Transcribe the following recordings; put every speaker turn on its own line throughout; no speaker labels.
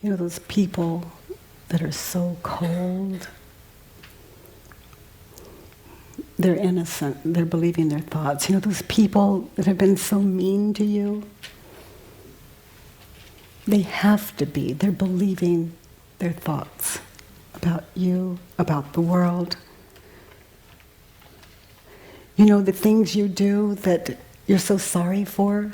You know, those people that are so cold. They're innocent. They're believing their thoughts. You know, those people that have been so mean to you. They have to be. They're believing their thoughts about you, about the world. You know, the things you do that you're so sorry for,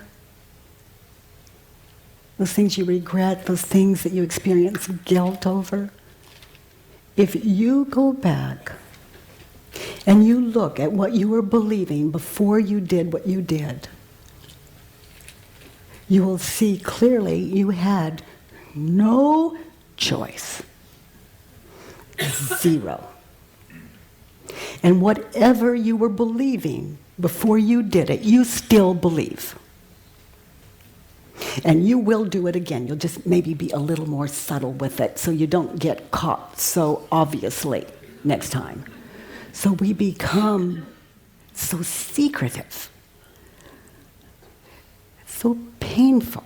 those things you regret, those things that you experience guilt over. If you go back and you look at what you were believing before you did what you did, you will see clearly you had no choice. Zero. And whatever you were believing before you did it, you still believe. And you will do it again. You'll just maybe be a little more subtle with it so you don't get caught so obviously next time. So we become so secretive, so painful.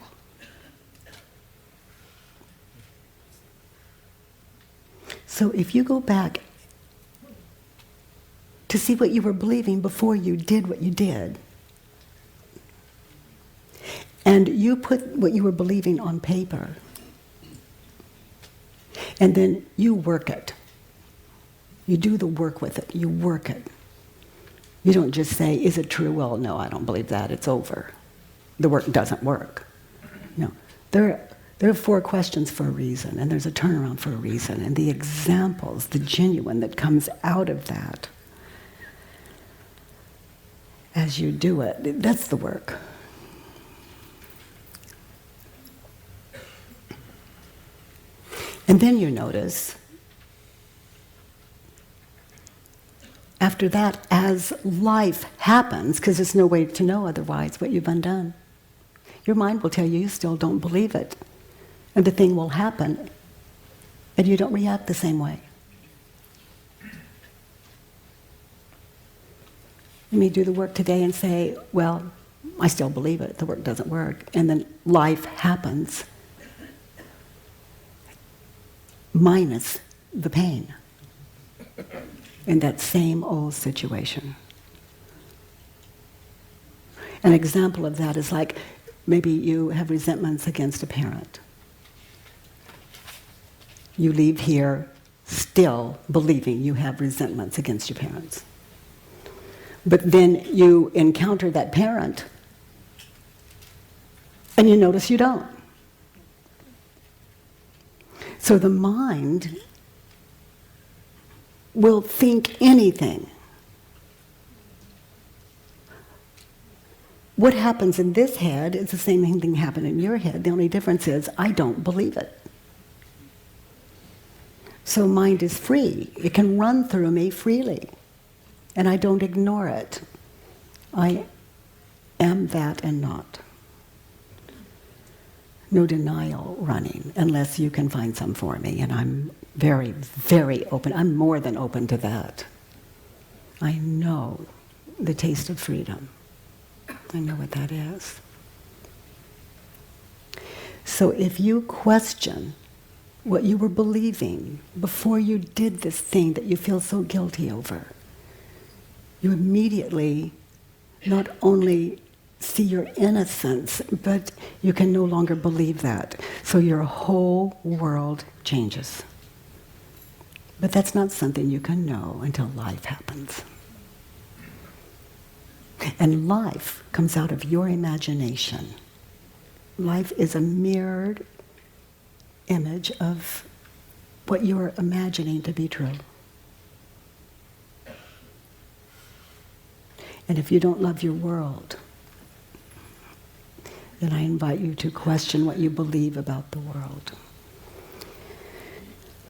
So if you go back to see what you were believing before you did what you did, and you put what you were believing on paper, and then you work it. You do the work with it. You work it. You don't just say, is it true? Well, no, I don't believe that. It's over. The work doesn't work. No. There are 4 questions for a reason, and there's a turnaround for a reason. And the examples, the genuine that comes out of that, as you do it, that's the work. And then you notice, after that, as life happens, because there's no way to know otherwise what you've undone, your mind will tell you you still don't believe it. And the thing will happen, and you don't react the same way. You may do the work today and say, well, I still believe it, the work doesn't work. And then life happens, minus the pain in that same old situation. An example of that is like maybe you have resentments against a parent. You leave here still believing you have resentments against your parents. But then you encounter that parent and you notice you don't. So the mind will think anything. What happens in this head is the same thing happened in your head. The only difference is I don't believe it. So mind is free. It can run through me freely. And I don't ignore it. I am that and not. No denial running, unless you can find some for me. And I'm very, very open. I'm more than open to that. I know the taste of freedom. I know what that is. So if you question what you were believing before you did this thing that you feel so guilty over, you immediately not only see your innocence, but you can no longer believe that. So your whole world changes. But that's not something you can know until life happens. And life comes out of your imagination. Life is a mirrored image of what you're imagining to be true. And if you don't love your world, then I invite you to question what you believe about the world.